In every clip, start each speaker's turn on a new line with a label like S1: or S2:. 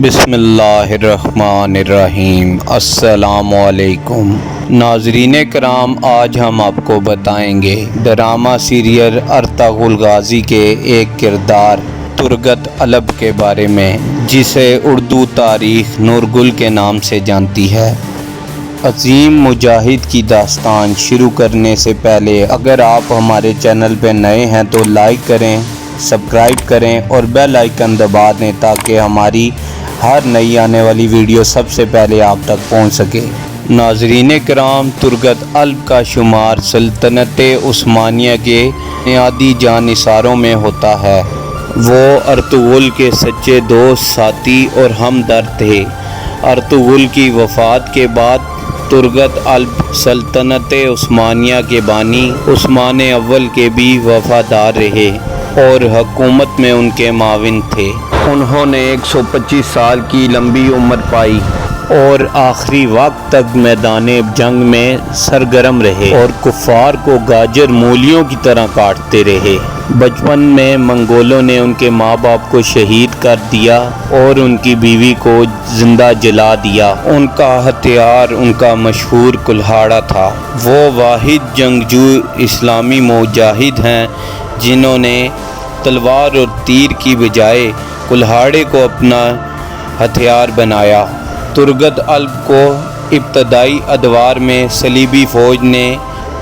S1: بسم اللہ الرحمن الرحیم۔ السلام علیکم ناظرین کرام، آج ہم آپ کو بتائیں گے ڈرامہ سیریل ارطغرل غازی کے ایک کردار ترگت الب کے بارے میں، جسے اردو تاریخ نورگل کے نام سے جانتی ہے۔ عظیم مجاہد کی داستان شروع کرنے سے پہلے اگر آپ ہمارے چینل پہ نئے ہیں تو لائک کریں، سبسکرائب کریں اور بیل آئیکن دبا دیں تاکہ ہماری ہر نئی آنے والی ویڈیو سب سے پہلے آپ تک پہنچ سکے۔ ناظرین کرام، ترگت الب کا شمار سلطنت عثمانیہ کے بنیادی جانثاروں میں ہوتا ہے۔ وہ ارطغرل کے سچے دوست، ساتھی اور ہمدرد تھے۔ ارطغرل کی وفات کے بعد ترگت الب سلطنت عثمانیہ کے بانی عثمان اول کے بھی وفادار رہے اور حکومت میں ان کے معاون تھے۔ انہوں نے 125 سال کی لمبی عمر پائی اور آخری وقت تک میدان جنگ میں سرگرم رہے اور کفار کو گاجر مولیوں کی طرح کاٹتے رہے۔ بچپن میں منگولوں نے ان کے ماں باپ کو شہید کر دیا اور ان کی بیوی کو زندہ جلا دیا۔ ان کا ہتھیار ان کا مشہور کلہاڑا تھا۔ وہ واحد جنگجو اسلامی مجاہد ہیں جنہوں نے تلوار اور تیر کی بجائے کلہاڑے کو اپنا ہتھیار بنایا۔ ترگت الب کو ابتدائی ادوار میں صلیبی فوج نے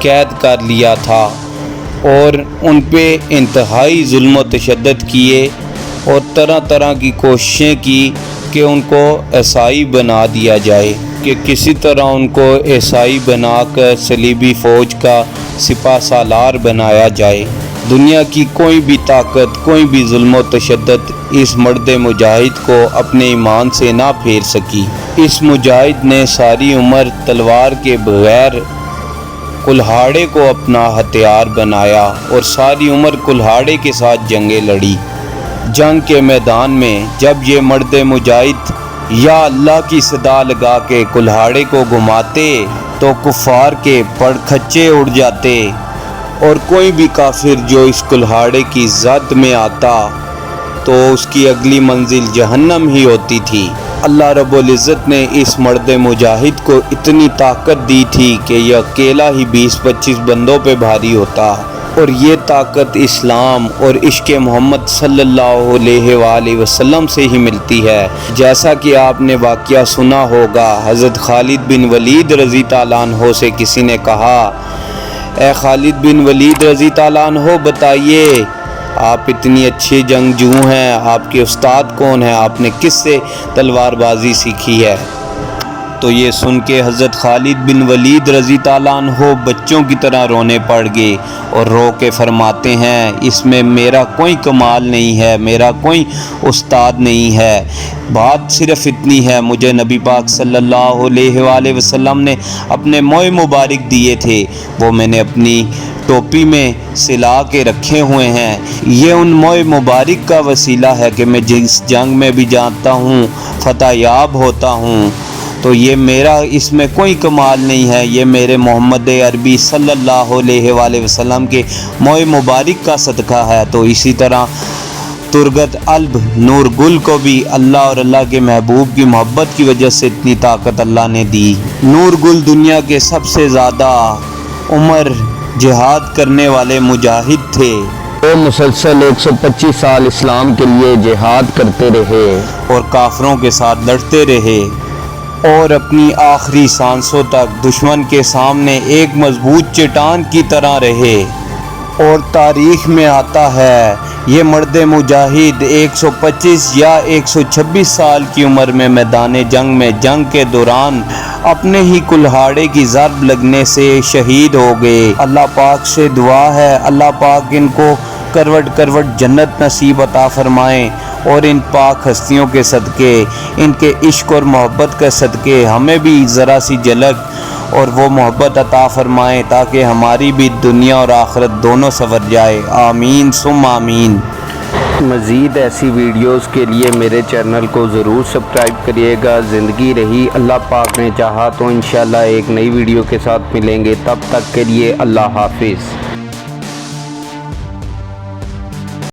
S1: قید کر لیا تھا اور ان پہ انتہائی ظلم و تشدد کیے اور طرح طرح کی کوششیں کی کہ ان کو عیسائی بنا دیا جائے، کہ کسی طرح ان کو عیسائی بنا کر صلیبی فوج کا سپہ سالار بنایا جائے۔ دنیا کی کوئی بھی طاقت، کوئی بھی ظلم و تشدد اس مرد مجاہد کو اپنے ایمان سے نہ پھیر سکی۔ اس مجاہد نے ساری عمر تلوار کے بغیر کلہاڑے کو اپنا ہتھیار بنایا اور ساری عمر کلہاڑے کے ساتھ جنگیں لڑی۔ جنگ کے میدان میں جب یہ مرد مجاہد یا اللہ کی صدا لگا کے کلہاڑے کو گھماتے تو کفار کے پرکھچے اڑ جاتے اور کوئی بھی کافر جو اس کلہاڑے کی زد میں آتا تو اس کی اگلی منزل جہنم ہی ہوتی تھی۔ اللہ رب العزت نے اس مرد مجاہد کو اتنی طاقت دی تھی کہ یہ اکیلا ہی 20-25 بندوں پہ بھاری ہوتا، اور یہ طاقت اسلام اور عشق محمد صلی اللہ علیہ وآلہ وسلم سے ہی ملتی ہے۔ جیسا کہ آپ نے واقعہ سنا ہوگا، حضرت خالد بن ولید رضی تعالیٰ عنہ سے کسی نے کہا، اے خالد بن ولید رضی تعالیٰ عنہ، بتائیے آپ اتنی اچھی جنگجو ہیں، آپ کے استاد کون ہیں، آپ نے کس سے تلوار بازی سیکھی ہے؟ تو یہ سن کے حضرت خالد بن ولید رضی تعالیٰ عنہ بچوں کی طرح رونے پڑ گئے اور رو کے فرماتے ہیں، اس میں میرا کوئی کمال نہیں ہے، میرا کوئی استاد نہیں ہے، بات صرف اتنی ہے، مجھے نبی پاک صلی اللہ علیہ وآلہ وسلم نے اپنے موئے مبارک دیے تھے، وہ میں نے اپنی ٹوپی میں سلا کے رکھے ہوئے ہیں۔ یہ ان موئے مبارک کا وسیلہ ہے کہ میں جس جنگ میں بھی جاتا ہوں فتح یاب ہوتا ہوں، تو یہ میرا اس میں کوئی کمال نہیں ہے، یہ میرے محمد عربی صلی اللہ علیہ وآلہ وسلم کے موئے مبارک کا صدقہ ہے۔ تو اسی طرح ترگت الب نورگل کو بھی اللہ اور اللہ کے محبوب کی محبت کی وجہ سے اتنی طاقت اللہ نے دی۔ نورگل دنیا کے سب سے زیادہ عمر جہاد کرنے والے مجاہد تھے۔ وہ مسلسل 125 سال اسلام کے لیے جہاد کرتے رہے اور کافروں کے ساتھ لڑتے رہے اور اپنی آخری سانسوں تک دشمن کے سامنے ایک مضبوط چٹان کی طرح رہے۔ اور تاریخ میں آتا ہے یہ مرد مجاہد 125 یا 126 سال کی عمر میں میدان جنگ میں جنگ کے دوران اپنے ہی کلہاڑے کی ضرب لگنے سے شہید ہو گئے۔ اللہ پاک سے دعا ہے اللہ پاک ان کو کروٹ کروٹ جنت نصیب عطا فرمائیں، اور ان پاک ہستیوں کے صدقے، ان کے عشق اور محبت کے صدقے ہمیں بھی ذرا سی جھلک اور وہ محبت عطا فرمائیں تاکہ ہماری بھی دنیا اور آخرت دونوں سنور جائے۔ آمین ثم آمین۔ مزید ایسی ویڈیوز کے لیے میرے چینل کو ضرور سبسکرائب کریے گا۔ زندگی رہی اللہ پاک نے چاہا تو انشاءاللہ ایک نئی ویڈیو کے ساتھ ملیں گے، تب تک کے لیے اللہ حافظ۔